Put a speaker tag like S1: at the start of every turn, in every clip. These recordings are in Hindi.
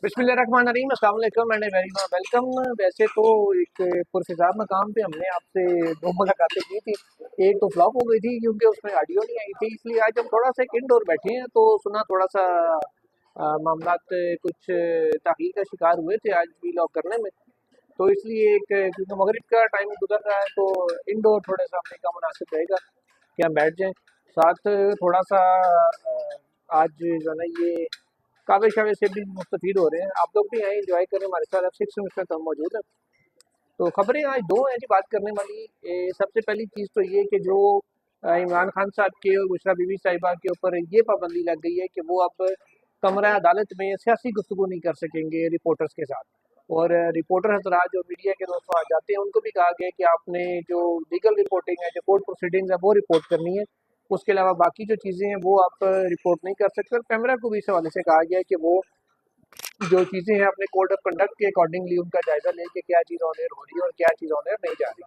S1: बिस्मिल्लाहिर्रहमानिर्रहीम, अस्सलाम वालेकुम एंड वेरी वेलकम। वैसे तो एक पुरस्कार मकाम पे हमने आपसे दो मुलाकातें की थी। एक तो फ्लॉप हो गई थी क्योंकि उसमें ऑडियो नहीं आई थी, इसलिए आज हम थोड़ा सा एक इंडोर बैठे हैं तो सुना थोड़ा सा मामलात कुछ ताख़ीर का शिकार हुए थे आज भी लॉक करने में। तो इसलिए एक क्योंकि मगरिब का टाइम गुजर रहा है तो इंडोर थोड़ा सा हमने का मुनासिब रहेगा कि हम बैठ जाएं। साथ थोड़ा सा आज जो है ना ये कावे शावे से भी मुस्तफ़ीद हो रहे हैं। आप लोग भी आए एंजॉय करें हमारे साथ। अब 6 मिनट तक हम मौजूद हैं। तो खबरें आज दो हैं जी बात करने वाली। सबसे पहली चीज़ तो ये कि जो इमरान खान साहब के और बुशरा बीबी साहिबा के ऊपर ये पाबंदी लग गई है कि वो अब कमरा अदालत में सियासी गुफ्तगू नहीं कर सकेंगे रिपोर्टर्स के साथ। और रिपोर्टर हजरात जो मीडिया के दोस्तों आ जाते हैं उनको भी कहा गया है कि आपने जो लीगल रिपोर्टिंग है, जो कोर्ट प्रोसीडिंग्स है वो रिपोर्ट करनी है। उसके अलावा बाकी जो चीज़ें हैं वो आप रिपोर्ट नहीं कर सकते। और कैमरा को भी इस हवाले से कहा गया है कि वो जो चीज़ें हैं अपने कोड ऑफ कंडक्ट के अकॉर्डिंगली उनका जायजा लें कि क्या चीज़ ऑन एयर हो रही है और क्या चीज़ ऑन एयर नहीं जा रही।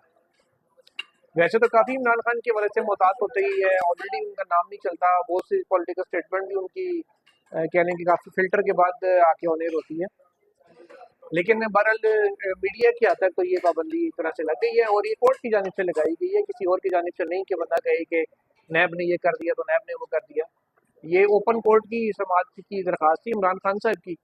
S1: वैसे तो काफ़ी इमरान खान की वजह से मोहतात होते ही है, ऑलरेडी उनका नाम नहीं चलता। बहुत सी पॉलिटिकल स्टेटमेंट भी उनकी कहने की काफ़ी फिल्टर के बाद आके ऑन एयर होती है। लेकिन बहरहाल मीडिया की हद तक तो ये पाबंदी एक तरह से लग गई है और ये कोर्ट की जानिब से लगाई गई है, किसी और की जानिब से नहीं कि बंदा कहे कि नैब ने ये कर दिया तो नैब ने वो कर दिया। ये ओपन कोर्ट की समाअत की दरख्वास्त थी इमरान खान साहब की,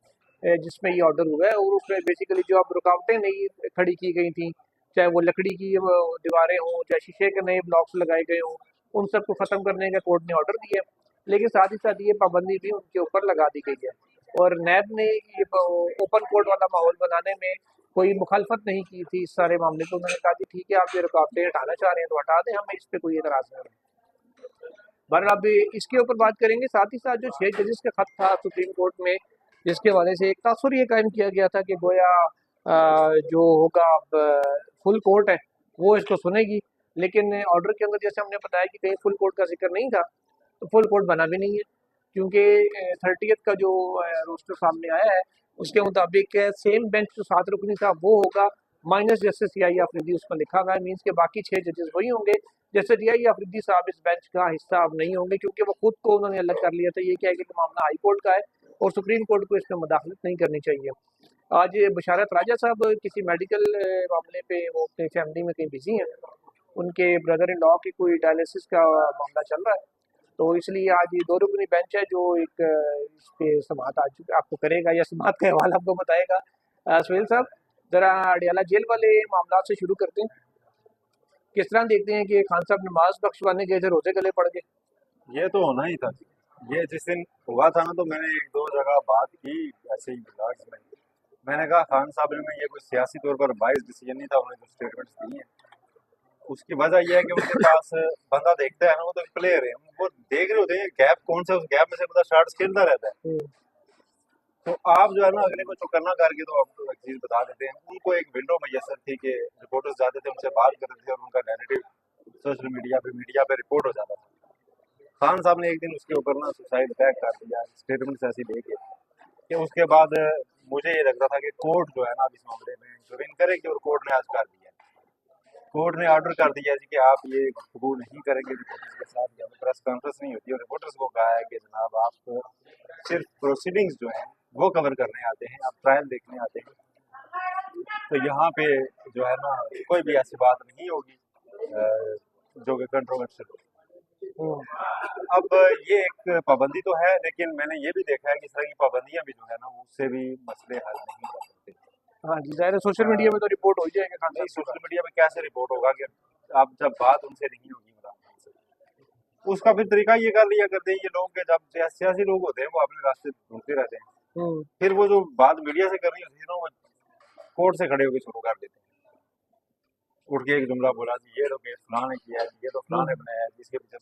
S1: जिसमें ये ऑर्डर हुआ है। और उसमें बेसिकली जो अब रुकावटें नहीं खड़ी की गई थी, चाहे वो लकड़ी की वो दीवारें हों, चाहे शीशे के नए ब्लॉक्स लगाए गए हों, उन सबको ख़त्म करने का कोर्ट ने ऑर्डर दिया है। लेकिन साथ ही साथ ये पाबंदी भी उनके ऊपर लगा दी गई है। और नैब ने ये ओपन कोर्ट वाला माहौल बनाने में कोई मुखालफत नहीं की थी इस सारे मामले को। उन्होंने कहा कि ठीक है, आप ये रुकावटें हटाना चाह रहे हैं तो हटा दें, हमें इस पर कोई एतराज़ नहीं है। बहरहाल अब इसके ऊपर बात करेंगे। साथ ही साथ जो 6 जजेस का खत था सुप्रीम कोर्ट में, जिसके हवाले से एक तासुर ये कायम किया गया था कि गोया जो होगा अब फुल कोर्ट है वो इसको सुनेगी। लेकिन ऑर्डर के अंदर जैसे हमने बताया कि कहीं फुल कोर्ट का जिक्र नहीं था, तो फुल कोर्ट बना भी नहीं है क्योंकि 30th का जो रोस्टर सामने आया है उसके मुताबिक सेम बेंच जो 7 रुकनी था वो होगा, माइनस जस्टिस याही अफरीदी उसमें लिखा हुआ है। मीन्स के बाकी 6 जजेस वही होंगे। जैसे याही अफरीदी साहब इस बेंच का हिस्सा अब नहीं होंगे क्योंकि वो खुद को उन्होंने अलग कर लिया था। ये क्या है कि मामला हाई कोर्ट का है और सुप्रीम कोर्ट को इसमें मुदाखलत नहीं करनी चाहिए। आज बशारत राजा साहब किसी मेडिकल मामले पे वो अपनी फैमिली में कहीं बिजी हैं। उनके ब्रदर इन लॉ की कोई डायलिसिस का मामला चल रहा है, तो इसलिए आज ये दो रुकनी बेंच है जो एक इस पे समाअत आज आपको करेगा या समाअत का अहवाल आपको बताएगा। सुहेल साहब, जरा अडियाला जेल वाले मामला से शुरू करते हैं। किस तरह देखते हैं कि खान साहब नमाज बख्शवाने गए थे, रोजे गले पड़ गए?
S2: ये तो होना ही था जी। ये जिस दिन हुआ था ना, तो मैंने एक दो जगह बात की ऐसे ही ब्लॉग्स में। मैंने कहा खान साहब ने ये कोई सियासी तौर पर बाइस डिसीजन नहीं था, उन्होंने जो स्टेटमेंट्स दी हैं उसकी वजह यह है कि उनके पास बंदा देखता है ना, वो तो प्लेयर है, वो देख रहे होते हैं गैप कौन सा, उस गैप में से पता शॉट्स खेलता रहता है। तो आप जो है ना अगले को चुकन्ना करके तो आपको एक चीज बता देते हैं। उनको एक विंडो मैसर थी कि रिपोर्टर्स जाते थे, उनसे बात करते थे और उनका नैरेटिव सोशल मीडिया पे रिपोर्ट हो जाता था। खान साहब ने एक दिन उसके ऊपर ना सुसाइड पैक कर दिया, स्टेटमेंट्स ऐसी देके कि उसके बाद मुझे ये लग रहा था कि कोर्ट जो है ना अब इस मामले में इंटरवीन करेगी, और कोर्ट ने आज कर दिया। कोर्ट ने ऑर्डर कर दिया जी कि आप ये गुफ्तगू नहीं करेंगे रिपोर्टर्स के साथ, या प्रेस कॉन्फ्रेंस नहीं होती। और रिपोर्टर्स को कहा है कि जनाब आप सिर्फ प्रोसीडिंग्स जो हैं वो कवर करने आते हैं, आप ट्रायल देखने आते हैं। तो यहाँ पे जो है ना कोई भी ऐसी बात नहीं होगी जो कि कंट्रोवर्शियल हो। अब ये एक पाबंदी तो है, लेकिन मैंने ये भी देखा है कि इस तरह की पाबंदियां भी जो है ना उससे भी मसले हल नहीं हो सकते।
S1: हाँ जी, ज़ाहिर है सोशल मीडिया में तो रिपोर्ट हो ही जाएगा खान
S2: नहीं,
S1: साहब के
S2: सोशल
S1: बाद।
S2: मीडिया में कैसे रिपोर्ट होगा कि अब जब बात उनसे नहीं होगी इमरान खान से, उसका फिर तरीका ये कर लिया करते हैं ये लोग कि जब सियासी लोग होते हैं वो अपने रास्ते ढूंढते रहते हैं, फिर वो जो बात मीडिया से करनी होती है ना वो कोर्ट से खड़े होकर शुरू कर देते हैं। उठ के एक जुमला बोला जी ये तो केस फलां ने किया है, ये तो फलां ने बनाया है, जिसके पीछे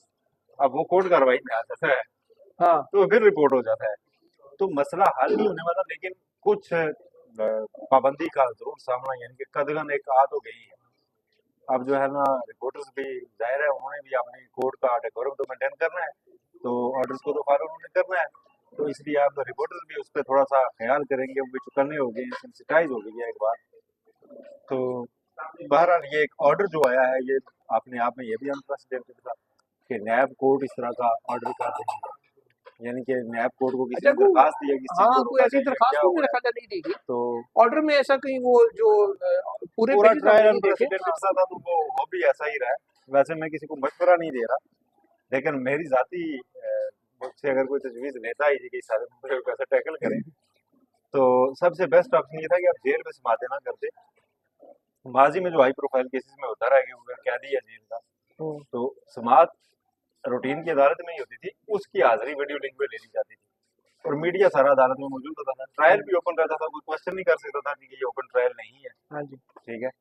S2: अब वो कोर्ट कार्रवाई में आ जाता है,
S1: हाँ,
S2: तो फिर रिपोर्ट हो जाता है। तो मसला हल नहीं होने वाला, लेकिन कुछ पाबंदी का जरूर सामना, यानी कि कदगन एक आ तो गई है। अब जो है ना रिपोर्टर्स भी जाहिर है उन्होंने भी अपनी कोर्ट का डेकोरम तो मेंटेन करना है, तो ऑर्डर्स को तो फॉलो उन्होंने करना है। तो इसलिए आप रिपोर्टर्स भी उस पर थोड़ा सा ख्याल करेंगे, वो भी चुकन्ने हो गए, सेंसिटाइज हो गई है एक बार। तो बहरहाल ये एक ऑर्डर जो आया है ये अपने आप में ये भी अनप्रेसिडेंटेड था कि नैब कोर्ट इस तरह का ऑर्डर कर देगी। यानी कि नैब कोर्ट को किसी
S1: अच्छा
S2: ने
S1: को
S2: दरखास्त दिया कि इस चीज
S1: हाँ
S2: को
S1: कोई
S2: रोका
S1: ऐसी
S2: जाए, ये
S1: दरखास्त
S2: क्या
S1: तो
S2: हुआ
S1: मेरा
S2: है।
S1: ख्याल है नहीं दी गई
S2: तो
S1: ऑर्डर में, ऐसा कहीं वो जो पूरे
S2: पूरा
S1: पेजेस
S2: ट्रायल
S1: हमने नहीं देखे।
S2: अनप्रेसिडेंटेड सा था, तो वो भी ऐसा ही रहा है। वैसे मैं किसी को मशवरा नहीं दे रहा, लेकिन मेरी जाती मुझसे अगर कोई तजवीज़ लेता ही कि सारे मुझे कैसे टैकल करें, तो सबसे बेस्ट ऑप्शन ये था कि आप जेल में समाते ना करते। माजी में जो हाई प्रोफाइल केसेस में होता रहा कि वो कैदी है जेल का,
S1: हम्म,
S2: तो समात रूटीन की अदालत में ही होती थी, उसकी हाजिरी वीडियो लिंक पे ले ली जाती थी और मीडिया सारा अदालत में मौजूद होता था। ट्रायल भी ओपन रहता था, कोई क्वेश्चन नहीं कर सकता था कि ये ओपन ट्रायल नहीं है।
S1: हाँ जी।
S2: ठीक है।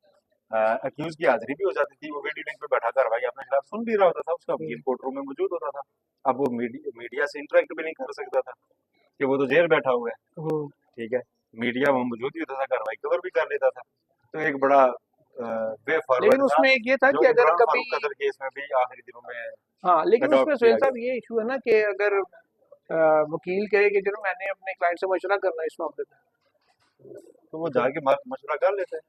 S2: अक्यूज की हाजिरी भी हो जाती थी, वो वीडियो लिंक पे बैठा कार्रवाई अपने खिलाफ सुन भी रहा होता था, उसका वकील कोर्ट रूम में मौजूद होता था। अब वो मीडिया से इंटरेक्ट भी नहीं कर सकता था कि वो तो जेल बैठा हुआ है।
S1: हम्म,
S2: ठीक है। मीडिया वहाँ मौजूद भी होता था, कार्रवाई कवर भी कर लेता था। तो एक बड़ा वे
S1: लेकिन
S2: फॉरवर्ड था
S1: उसमें एक ये था
S2: जो
S1: कि अगर
S2: इमरान
S1: कभी,
S2: फारूक कतर केस में भी आखिरी दिनों में
S1: हाँ लेकिन उसमें
S2: अडॉप्ट
S1: सुहेल
S2: किया
S1: साहब
S2: गया।
S1: ये इशू है ना कि अगर वकील कहे कि चलो मैंने अपने क्लाइंट से मशवरा करना है इस मामले में,
S2: तो वो
S1: तो
S2: जाके मशवरा कर लेते हैं।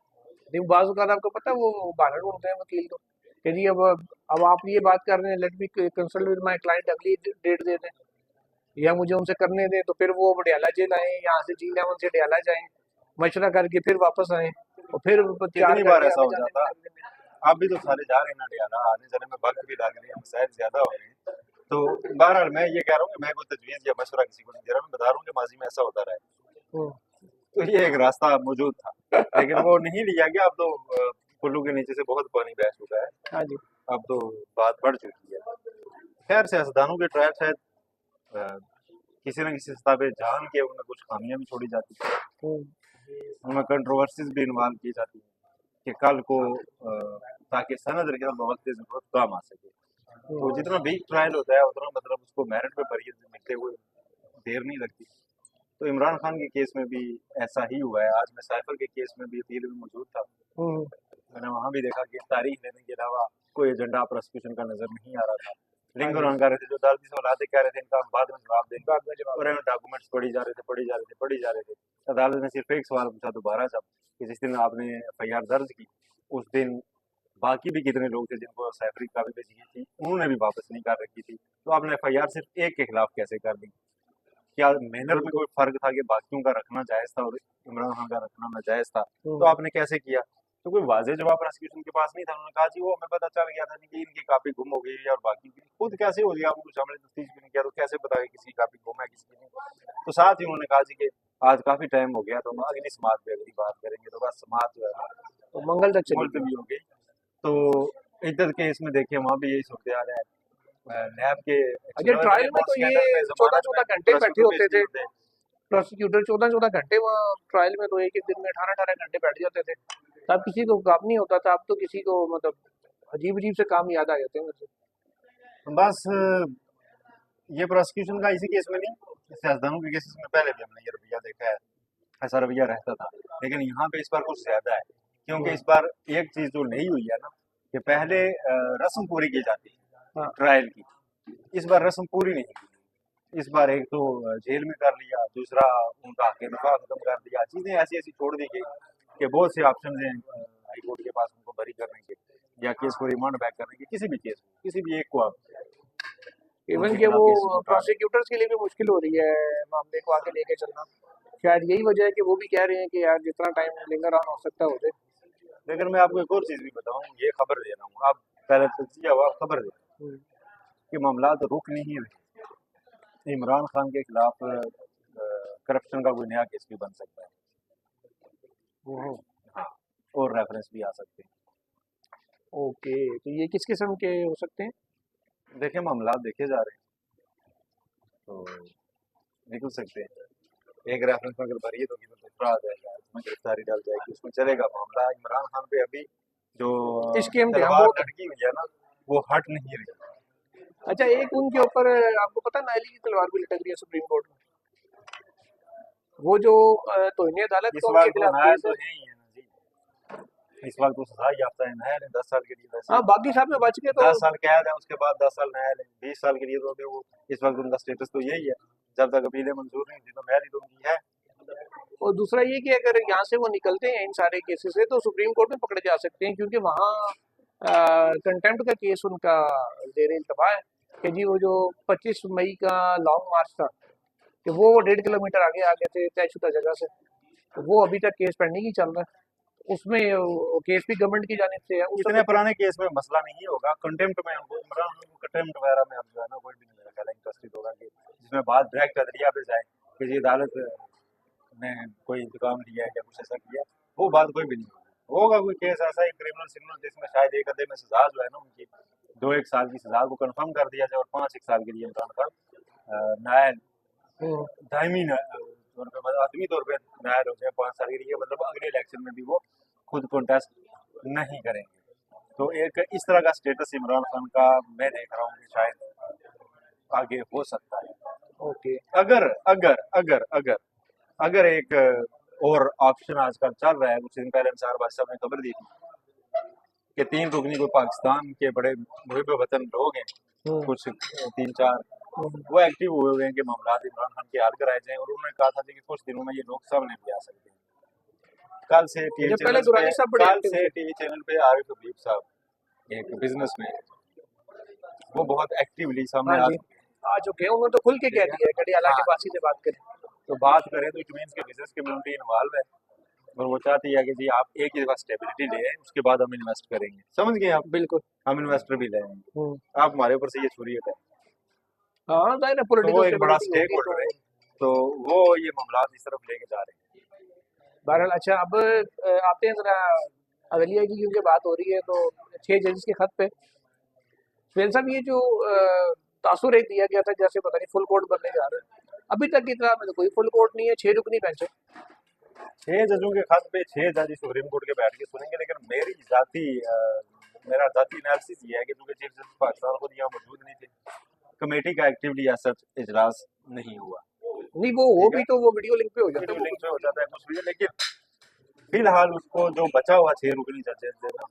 S1: नहीं बाज़ औक़ात आपको पता है वो बहाना ढूँढते हैं वकील तो, कि जी अब आप ये बात कर रहे हैं, let me consult with my client, अगली डेट दे दें या मुझे उनसे करने दें, तो फिर वो डडियाला जेल आए, यहाँ से G11 से डडियाला जाएँ, मशवरा करके फिर वापस आएँ और फिर 4
S2: कितनी बार
S1: घंटे
S2: ऐसा
S1: आने
S2: हो
S1: जाने में
S2: जाता।
S1: लग जाएँ।
S2: आप भी तो सारे जा रहे हैं ना डियाला, आने जाने में वक्त भी लग रहे हैं, मसाइल ज्यादा हो रहे हैं। तो बहरहाल मैं ये कह रहा हूँ कि मैं कोई तजवीज़ या मशवरा किसी को नहीं दे रहा, मैं बता रहा हूँ कि माजी में ऐसा होता रहा है।
S1: हुँ,
S2: तो ये एक रास्ता मौजूद था, लेकिन वो नहीं लिया गया। अब तो पुल्लू के नीचे से बहुत पानी बह चुका है,
S1: हाँ जी।
S2: अब तो बात बढ़ चुकी है। खैर सियासतदानों के ट्रायल शायद अ, किसी न किसी सतह पे जान के उनमें कुछ खामियां भी छोड़ी जाती हैं,
S1: हुँ,
S2: उनमें कंट्रोवर्सीज भी इन्वॉल्व की जाती हैं कि कल को ताकि सनद रखा वक्त ज़रूरत काम आ सके।
S1: हुँ,
S2: तो जितना वीक ट्रायल होता है उतना मतलब उसको मेरिट पे बरीत मिलते हुए देर नहीं लगती। तो इमरान खान के केस में भी ऐसा ही हुआ है। आज मैं साइफर के केस में भी अपील में मौजूद था,
S1: हुँ,
S2: मैंने वहाँ भी देखा कि तारीख लेने के अलावा कोई एजेंडा प्रोसिक्यूशन का नजर नहीं आ रहा था।
S1: हाँ
S2: लिंक
S1: जी,
S2: और कह रहे थे, जो अदालती सवालात कह रहे थे इनका हम बाद में जवाब देंगे,
S1: बाद में जवाब
S2: और
S1: दें।
S2: हमें डॉक्यूमेंट्स पढ़ी जा रहे थे पढ़ी जा रहे थे पढ़ी जा रहे थे। अदालत ने सिर्फ एक सवाल पूछा दोबारा, जब कि जिस दिन आपने FIR दर्ज की उस दिन बाकी भी कितने लोग थे जिनको साइफर की कापी भेजी गई थी, उन्होंने भी वापस नहीं कर रखी थी, तो आपने FIR सिर्फ एक के खिलाफ कैसे कर दी। क्या मैनर में
S1: बिल्कुल।
S2: कोई फर्क था कि बाकियों का रखना जायज था और इमरान खान का रखना नाजायज था, तो
S1: हुँ,
S2: आपने कैसे किया। तो कोई वाजे जवाब प्रोसिक्यूशन के पास नहीं था। उन्होंने कहा जी वो हमें पता चल गया था कि इनकी कापी गुम हो गई है और बाकी की खुद कैसे हो गया, आपको कुछ हमने तफ्तीश भी नहीं किया, तो कैसे पता कि किसी की कापी गुम है किसी की नहीं। तो साथ ही उन्होंने कहा जी कि आज काफी टाइम हो गया, तो हम अगली समात पे अगली बात करेंगे, तो बस समात जो है ना
S1: तो मंगल तक चली गई।
S2: मुलतवी हो गई। तो इद्दत केस में देखिए वहाँ भी यही सूरत हाल है। नैब के
S1: अच्छा
S2: एक्सप्लोरेटरी
S1: ट्रायल में
S2: अमाउंट
S1: तो ये
S2: स्कैंडल में जमानत में
S1: 14-14 घंटे बैठे
S2: प्रोसिक्यूटर
S1: होते
S2: पेश नहीं
S1: थे,
S2: होते।
S1: प्रोसिक्यूटर 14-14 घंटे वहाँ ट्रायल में, तो एक-एक दिन में 18-18 घंटे बैठ जाते थे। तब किसी को काम नहीं होता था, अब तो किसी को मतलब अजीब-अजीब से काम याद आ जाते हैं मुझे।
S2: बस ये प्रोसिक्यूशन का इसी केस में नहीं, सियासतदानों के केसेस में पहले भी हमने ये रवैया देखा है, ऐसा रवैया रहता था। लेकिन यहाँ पे इस बार कुछ ज्यादा है, क्योंकि
S1: हुँ,
S2: इस बार एक चीज जो नई हुई है ना कि पहले रस्म पूरी की जाती है
S1: हाँ,
S2: ट्रायल की, इस बार रस्म पूरी नहीं की। इस बार एक तो जेल में कर लिया, दूसरा उनका हक दफा खत्म कर दिया, चीजें ऐसी ऐसी छोड़ दी गई कि बहुत से ऑप्शन हैं हाई कोर्ट के पास उनको बरी करने के या केस को रिमांड बैक करने के। किसी भी केस में किसी भी एक को आप
S1: इवन
S2: उनके
S1: कि
S2: खिलाफ
S1: वो
S2: केसेस उठा लें।
S1: प्रोसिक्यूटर्स के लिए भी मुश्किल हो रही है मामले को आगे लेके चलना। शायद यही वजह है कि वो भी कह रहे हैं कि यार जितना टाइम लिंगर ऑन हो सकता है हो जाए।
S2: लेकिन मैं आपको एक और चीज भी बताऊं, ये खबर दे रहा हूँ, आप पहले तजिया हुआ खबर दे
S1: हुँ,
S2: कि मामला तो रुक नहीं रहे। इमरान खान के खिलाफ करप्शन का कोई नया केस भी बन सकता है।
S1: हुँ,
S2: हाँ, और रेफरेंस भी आ सकते
S1: ओके, तो ये किस किस्म के हो सकते हैं?
S2: हैं। देखें मामला देखे जा रहे हैं तो निकल सकते हैं। एक रेफरेंस में अगर बरी होगी तो दूसरा आ जाएगा, उसमें गिरफ्तारी डाल जाएगी, उसमें चलेगा मामला। इमरान खान पे अभी जो
S1: स्कीम थे हम
S2: तलवार
S1: बहुत हैं।
S2: लटकी हुई है ना, वो हट नहीं रही।
S1: अच्छा एक उनके ऊपर आपको पता है नायली की तलवार भी लटक रही है सुप्रीम कोर्ट में। वो जो तौहीन अदालत
S2: इस
S1: का उनके
S2: वक्त तो
S1: खिलाफ
S2: नया
S1: केस
S2: तो
S1: है।
S2: है ही है ना जी, इस वक्त तो सजा याफ्ता है, नया है 10 साल के लिए। वैसे
S1: हाँ, बाकी साहब में बच गए तो
S2: 10 साल कैद है, उसके बाद 10 साल नया है, 20 साल के लिए तो अभी वो इस वक्त उनका स्टेटस तो यही है। जब तक अपीलें मंजूर नहीं थी तो मैरी तो उनकी है।
S1: और दूसरा ये कि अगर यहाँ से वो निकलते हैं इन सारे केसेस से तो सुप्रीम कोर्ट में पकड़े जा सकते हैं, क्योंकि वहाँ कंटेम्प्ट का केस उनका ज़ेर इल्तवा है। कि जी वो जो 25 मई का लॉन्ग मार्च था कि वो 1.5 किलोमीटर आगे आ गए थे तयशुदा जगह से, तो वो अभी तक केस पेंडिंग ही चल रहा है। उसमें केस भी गवर्नमेंट की जानिब से है उस
S2: इतने
S1: वक्त।
S2: पुराने केस में मसला नहीं होगा, कंटेम्प्ट में उनको इमरान खान को कंटेम्प्ट वगैरह में अब जो है ना कोई भी नहीं मेरा ख्याल है इंटरेस्टेड होगा कि जिसमें बात डायरेक्ट अदलिया पे जाए कि जी अदालत ने कोई इंतकाम लिया है या कुछ ऐसा किया, वो बात कोई भी नहीं होगी। होगा कोई केस ऐसा ही क्रिमिनल सिग्नल जिसमें शायद एक आधे में सजा जो है ना उनकी 2-1 साल की सजा को कंफर्म कर दिया जाए और 5-1 साल के लिए इमरान खान नायल
S1: हम्म,
S2: दायमी तौर पे मतलब आदमी तौर पे नायल हो जाए 5 साल के लिए, मतलब अगले इलेक्शन में भी वो खुद कॉन्टेस्ट नहीं करेंगे। तो एक इस तरह का स्टेटस इमरान खान का मैं देख रहा हूँ कि शायद आगे हो सकता है।
S1: ओके।
S2: अगर अगर अगर अगर अगर एक और ऑप्शन आजकल चल रहा है, कुछ दिन पहले अंसार बादशाह ने खबर दी थी कि 3 रुकनी को पाकिस्तान के बड़े मुहिब वतन लोग हैं,
S1: हम्म,
S2: कुछ 3-4
S1: हम्म।
S2: वो एक्टिव हुए हुए हैं कि मामला इमरान खान के हल कराए जाएं, और उन्होंने कहा था कि कुछ दिनों में ये लोग सामने भी आ सकते हैं। कल से टीवी
S1: जब पहले
S2: चैनल पे
S1: दुरानी साहब बड़े
S2: कल
S1: एक्टिव
S2: से
S1: थे।
S2: टीवी चैनल पे आरिफ हबीब साहब एक बिजनेसमैन, वो बहुत एक्टिवली
S1: हाँ
S2: सामने आ
S1: जी,
S2: चुके हैं।
S1: आ चुके हैं, उन्होंने तो खुल के कह
S2: ठीक है,
S1: दिया है कड़ियाला
S2: हाँ,
S1: के बासी से बात करें।
S2: तो बात करें तो इट मीन्स के बिजनेस कम्युनिटी इन्वॉल्व है और वो चाहती है कि जी आप एक ही दफा स्टेबिलिटी ले आए, उसके बाद हम इन्वेस्ट करेंगे। समझ गए आप,
S1: बिल्कुल।
S2: हम इन्वेस्टर भी ले आएंगे,
S1: हम्म,
S2: आप हमारे ऊपर से ये छुरी हटाएं।
S1: हाँ जाहिर है
S2: तो वो
S1: पॉलिटिकल
S2: एक बड़ा
S1: स्टेबिलिटी
S2: स्टेक
S1: होगी तो।
S2: होल्डर है, तो वो ये मामला इस तरफ लेके जा रहे हैं।
S1: बहरहाल अच्छा, अब आते हैं जरा अदलिया की, क्योंकि बात हो रही है तो 6 जजेस के खत पे सुहेल साहब, ये जो तासुर एक दिया गया था जैसे पता नहीं फुल कोर्ट बनने जा रहा है, अभी तक की इतना में तो कोई फुल कोर्ट नहीं है, 6 रुकनी बेंच है।
S2: 6 जजों के खत पे 6 जज सुप्रीम कोर्ट के बैठ के सुनेंगे, लेकिन मेरा जाती एनालिसिस ये है कि चूंकि चीफ जस्टिस पाकिस्तान खुद यहाँ मौजूद नहीं थे, कमेटी का एक्टिवली ऐसा इजलास नहीं हुआ।
S1: नहीं वो हो
S2: ठीक है,
S1: भी तो वो वीडियो लिंक पे हो जाता है
S2: वीडियो
S1: वो
S2: लिंक
S1: कुछ
S2: पे हो
S1: भी।
S2: जाता है कुछ भी, लेकिन फिलहाल उसको जो बचा हुआ 6 रुकनी जजेस है ना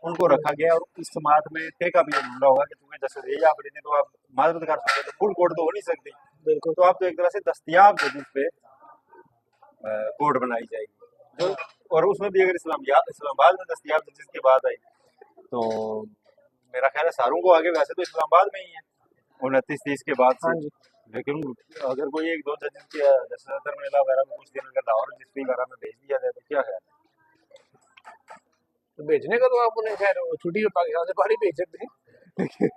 S2: उनको
S1: हम्म,
S2: रखा गया, और इस समात में टेक अप ये मामला होगा कि चूंकि जैसे ये आप लेते तो आप माजरत कर सकते, तो फुल कोर्ट तो हो नहीं सकती,
S1: बिल्कुल।
S2: तो आप तो एक तरह से दस्तियाब जजेस पे कोर्ट बनाई जाएगी जो, और उसमें भी अगर इस्लामाबाद में दस्तियाब जजेस की बात आई तो मेरा ख्याल है सारों को आगे वैसे तो इस्लामाबाद में ही है 29-30 के बाद
S1: हाँ
S2: से,
S1: जी,
S2: लेकिन अगर कोई 1-2 जजेस के जैसे सदर मेला वगैरह में कुछ दिन अगर लाहौर रजिस्ट्री वगैरह में भेज दिया जाए तो क्या है।
S1: तो भेजने का तो आप उन्हें खैर वो छुट्टी में पाकिस्तान से बाहर ही भेज सकते हैं लेकिन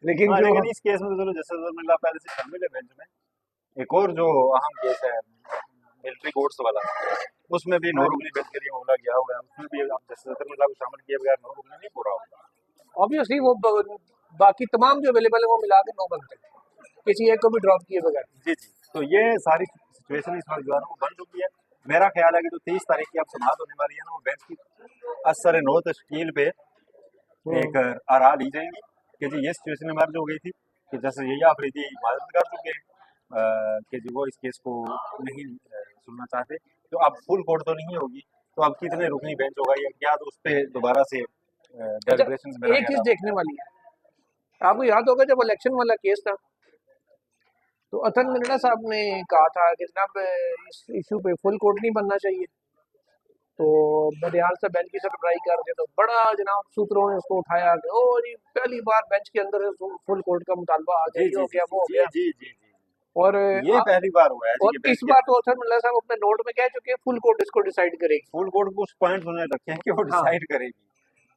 S1: लेकिन
S2: हाँ,
S1: जो
S2: लेकिन इस केस में तो चलो जैसे सदर मेला पहले से शामिल है बेंच में। एक और जो अहम केस है मिलिट्री कोर्ट्स वाला, उसमें भी 9
S1: हाँ जी,
S2: रुकनी बेंच के लिए मामला गया हुआ है, उसमें भी आप जैसे सदर मेला को शामिल किए बगैर 9 रुकनी नहीं पूरा होगा।
S1: ऑब्वियसली वो बाकी तमाम जो अवेलेबल है वो मिला के 9 बनते हैं, किसी एक को भी ड्रॉप किए बगैर।
S2: जी जी, तो ये सारी सिचुएशन इस वक्त जो है ना वो बन चुकी है। मेरा ख्याल है कि जो 30 तारीख की अब समाप्त होने वाली है ना, वो बेंच की असर नो तश्कील पे एक
S1: हम्म,
S2: आरा ली जाएंगी कि जी ये सिचुएशन एमर्ज हो गई थी कि जैसे यही आफरीदी माजरत कर चुके हैं कि जी वो इस केस को नहीं सुनना चाहते, तो अब फुल कोर्ट तो नहीं होगी, तो अब कितने रुकनी बेंच होगा या क्या, तो उस पर दोबारा से
S1: अच्छा
S2: डेलिब्रेशन मेरा
S1: एक
S2: ख्याल
S1: चीज
S2: है
S1: देखने वाली है, आपको याद होगा जब इलेक्शन वाला केस था तो अतन मिर्जा साहब ने कहा था कि जनाब इस इशू पे फुल कोर्ट नहीं बनना चाहिए, तो बनियाल से बेंच की सरबराही कर रहे थे, तो बड़ा जनाब सूत्रों ने उसको उठाया कि ओ जी पहली बार बेंच के अंदर फुल कोर्ट का मुतालबा आ गया,
S2: जी
S1: ये
S2: जी
S1: हो
S2: जी
S1: गया
S2: जी
S1: वो हो
S2: जी
S1: गया।
S2: जी जी जी,
S1: और
S2: ये पहली बार हुआ है जी
S1: और
S2: कि बेंच
S1: इस
S2: के
S1: बार तो अतन मिर्जा साहब अपने नोट में कह चुके हैं फुल कोर्ट इसको डिसाइड करेगी।
S2: फुल कोर्ट को उस पॉइंट उन्होंने रखे हैं कि वो
S1: हाँ,
S2: डिसाइड करेगी।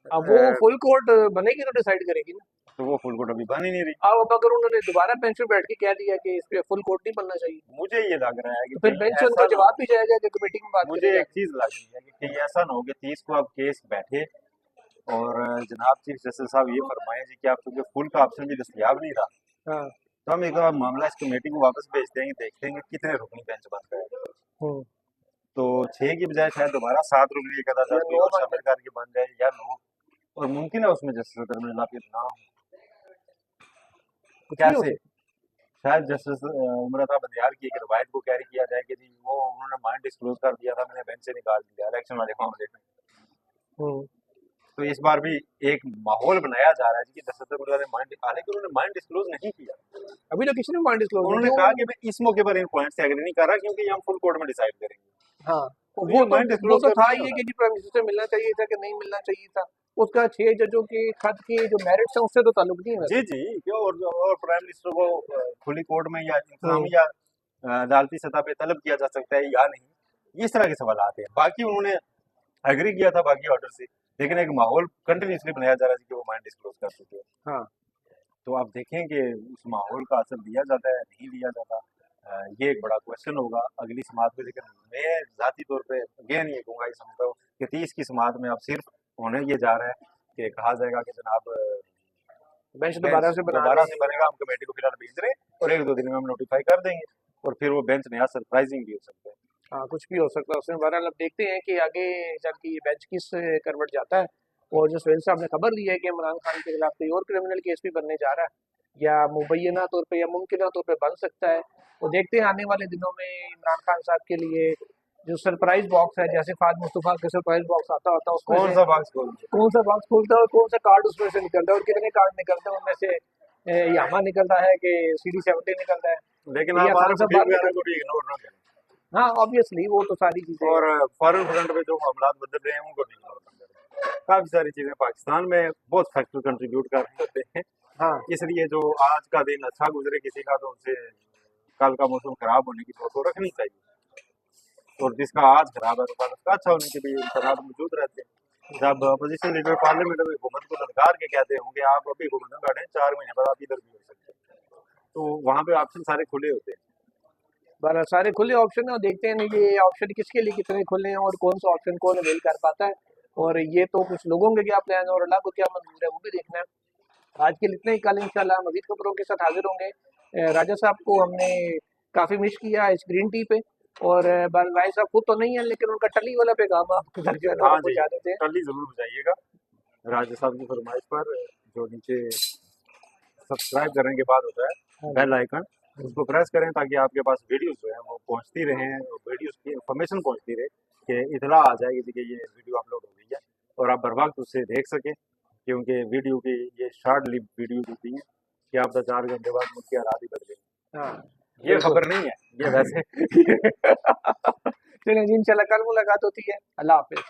S1: अब वो
S2: अ,
S1: फुल कोर्ट बनेगी तो डिसाइड करेगी ना।
S2: तो वो फुल कोर्ट अभी बन ही नहीं रही।
S1: अब अगर उन्होंने दोबारा बेंच पे बैठ के कह दिया कि इस पे फुल कोर्ट नहीं बनना चाहिए,
S2: मुझे ये लग रहा है कि
S1: तो फिर
S2: कहीं
S1: बेंच से
S2: ऐसा
S1: उनको
S2: ना हो,
S1: जवाब भी जाएगा कि कमेटी में बात
S2: मुझे
S1: करेगा।
S2: एक चीज लग रही है कि कहीं ऐसा ना हो कि 30 को अब केस बैठे और जनाब चीफ जस्टिस साहब ये फरमाएं जी कि आप क्योंकि फुल का ऑप्शन भी दस्तयाब नहीं रहा,
S1: हाँ।
S2: तो हम एक बार मामला इस कमेटी को वापस भेज देंगे, देखते हैं कि कितने रुकनी बेंच बन रहे हैं।
S1: हम्म,
S2: तो 6 की बजाय शायद दोबारा 7 रुकनी एक आधा
S1: या
S2: जज कोई
S1: 9
S2: और
S1: बन
S2: शामिल
S1: जाए।
S2: करके बन जाए या 9, और मुमकिन है उसमें जस्टिस अतर फिर ना हो।
S1: कुछ भी हो
S2: कैसे,
S1: सकता
S2: शायद जस्टिस उमर अता बंदियाल की एक रवायत को कैरी किया जाए कि जी वो उन्होंने माइंड डिस्क्लोज कर दिया था, मैंने बेंच से निकाल दिया इलेक्शन वाले मामले में।
S1: है।
S2: तो इस बार भी एक माहौल बनाया जा रहा है जी कि जस्टिस उमर ने माइंड, हालांकि उन्होंने माइंड डिस्क्लोज नहीं किया,
S1: अभी तो किसी ने माइंड डिस्क्लोज नहीं
S2: उन्होंने
S1: किया
S2: कहा
S1: उन्होंने।
S2: कि मैं इस मौके पर इन पॉइंट से एग्री नहीं कर रहा क्योंकि ये हम फुल कोर्ट में डिसाइड करेंगे।
S1: हाँ,
S2: तो
S1: वो
S2: ये
S1: तो
S2: माइंड
S1: वो
S2: डिस्क्लोज
S1: तो
S2: करना
S1: था
S2: नहीं
S1: ये
S2: होगा।
S1: कि जी प्राइम मिनिस्टर से मिलना चाहिए था कि नहीं मिलना चाहिए था। उसका 6 जजों के खत के जो मेरिट्स हैं उससे तो ताल्लुक नहीं है
S2: जी
S1: वैसे।
S2: जी क्यों, और प्राइम मिनिस्टर को खुली कोर्ट में या
S1: हम्म।
S2: इंतजामी या अदालती सतह पे तलब किया जा सकता है या नहीं, इस तरह के सवाल आते हैं। बाकी उन्होंने एग्री किया था बाकी ऑर्डर से, लेकिन एक माहौल कंटिन्यूसली बनाया जा रहा है कि वो माइंड डिस्क्लोज कर चुके हैं।
S1: हाँ।
S2: तो आप देखें कि उस माहौल का असर दिया जाता है नहीं दिया जाता, ये एक बड़ा क्वेश्चन होगा अगली समात में। लेकिन मैं ज़ाती तौर पे अगेन ये कहूँगा, ये समझता हूँ कि 30 की समात में अब सिर्फ होने ये जा रहा है कि कहा जाएगा कि जनाब
S1: बेंच
S2: बेंच
S1: दोबारा से बना
S2: दोबारा से
S1: देंगे।
S2: बनेगा, हम कमेटी को फिलहाल भेज रहे हैं और 1-2 दिन में हम नोटिफाई कर देंगे, और फिर वो बेंच नया सरप्राइजिंग भी हो सकता है।
S1: हाँ, कुछ भी हो सकता है उसमें। बहरहाल अब देखते हैं कि आगे चल के ये बेंच किस करवट जाता है। और जो सुहेल साहब ने खबर दी है कि इमरान खान के खिलाफ कोई और क्रिमिनल केस भी बनने जा रहा है या मुबैना तौर पे या मुमकिन तौर पे बन सकता है, तो देखते हैं आने वाले दिनों में इमरान खान साहब के लिए जो सरप्राइज बॉक्स है, जैसे फाद मुस्तफा के सरप्राइज बॉक्स आता होता है उसमें
S2: कौन
S1: से
S2: सा बॉक्स खोल
S1: कौन सा बॉक्स खुलता है और कौन सा कार्ड उसमें से निकलता है और कितने कार्ड निकलते हैं, उनमें से यामा निकलता है कि CD70 निकलता है,
S2: लेकिन
S1: या
S2: आप
S1: खान साहब बाहर
S2: वगैरह
S1: निकलते
S2: को भी इग्नोर ना करें,
S1: हैं। हाँ, ऑब्वियसली वो तो सारी चीजें।
S2: और फॉरेन फ्रंट पे जो मामला बदल रहे हैं उनको भी इग्नोर ना करें। काफी सारी चीजें पाकिस्तान में बहुत फैक्टर कंट्रीब्यूट कर रहे होते हैं,
S1: हाँ।
S2: इसलिए जो आज का दिन अच्छा गुजरे किसी का, तो उनसे कल का मौसम खराब होने की सोच तो रखनी चाहिए, और जिसका आज खराब है तो कल उसका अच्छा होने के लिए इम्कान मौजूद रहते हैं। जब अपोजिशन लीडर पार्लियामेंट में हुकूमत को ललकार के कहते होंगे आप अभी हुकूमत में बैठे 4 महीने बाद आप इधर भी हो सकते हैं, तो वहाँ पे ऑप्शन सारे खुले होते हैं।
S1: बड़ा सारे खुले ऑप्शन है और देखते हैं ना ये ऑप्शन किसके लिए कितने खुले हैं और कौन सा ऑप्शन कौन अवेल कर पाता है। और ये तो कुछ लोगों के क्या प्लान है और अल्लाह को क्या मंजूर है वो भी देखना है। आज के लिए इतना ही, कल इंशाल्लाह मजीद खबरों के साथ हाजिर होंगे। राजा साहब को हमने काफ़ी मिस किया इस ग्रीन टी पे, और राय साहब खुद तो नहीं है लेकिन उनका टली वाला पैगाम आपको घर जो है ना वो
S2: हाँ जी,
S1: पहुँचा देते हैं।
S2: कल ही जरूर बताइएगा राजा साहब की फरमाइश पर, जो नीचे सब्सक्राइब करने के बाद होता है
S1: हाँ जी।
S2: बेल आइकन, उसको प्रेस करें ताकि आपके पास वीडियोस जो है वो पहुंचती रहें, वीडियोस की इंफॉर्मेशन पहुंचती रहे कि इतला आ जाएगी कि ये वीडियो अपलोड हो गई है, और आप बर वक्त उसे देख सकें, क्योंकि वीडियो की ये शॉर्ट लिव वीडियो होती है कि आप 4 घंटे बाद मुझे हालात ही बदले।
S1: हाँ,
S2: ये
S1: बिल्कुल।
S2: खबर नहीं है, ये वैसे
S1: चलिए जी, इंशाल्लाह कल मुलाकात होती है। अल्लाह हाफिज।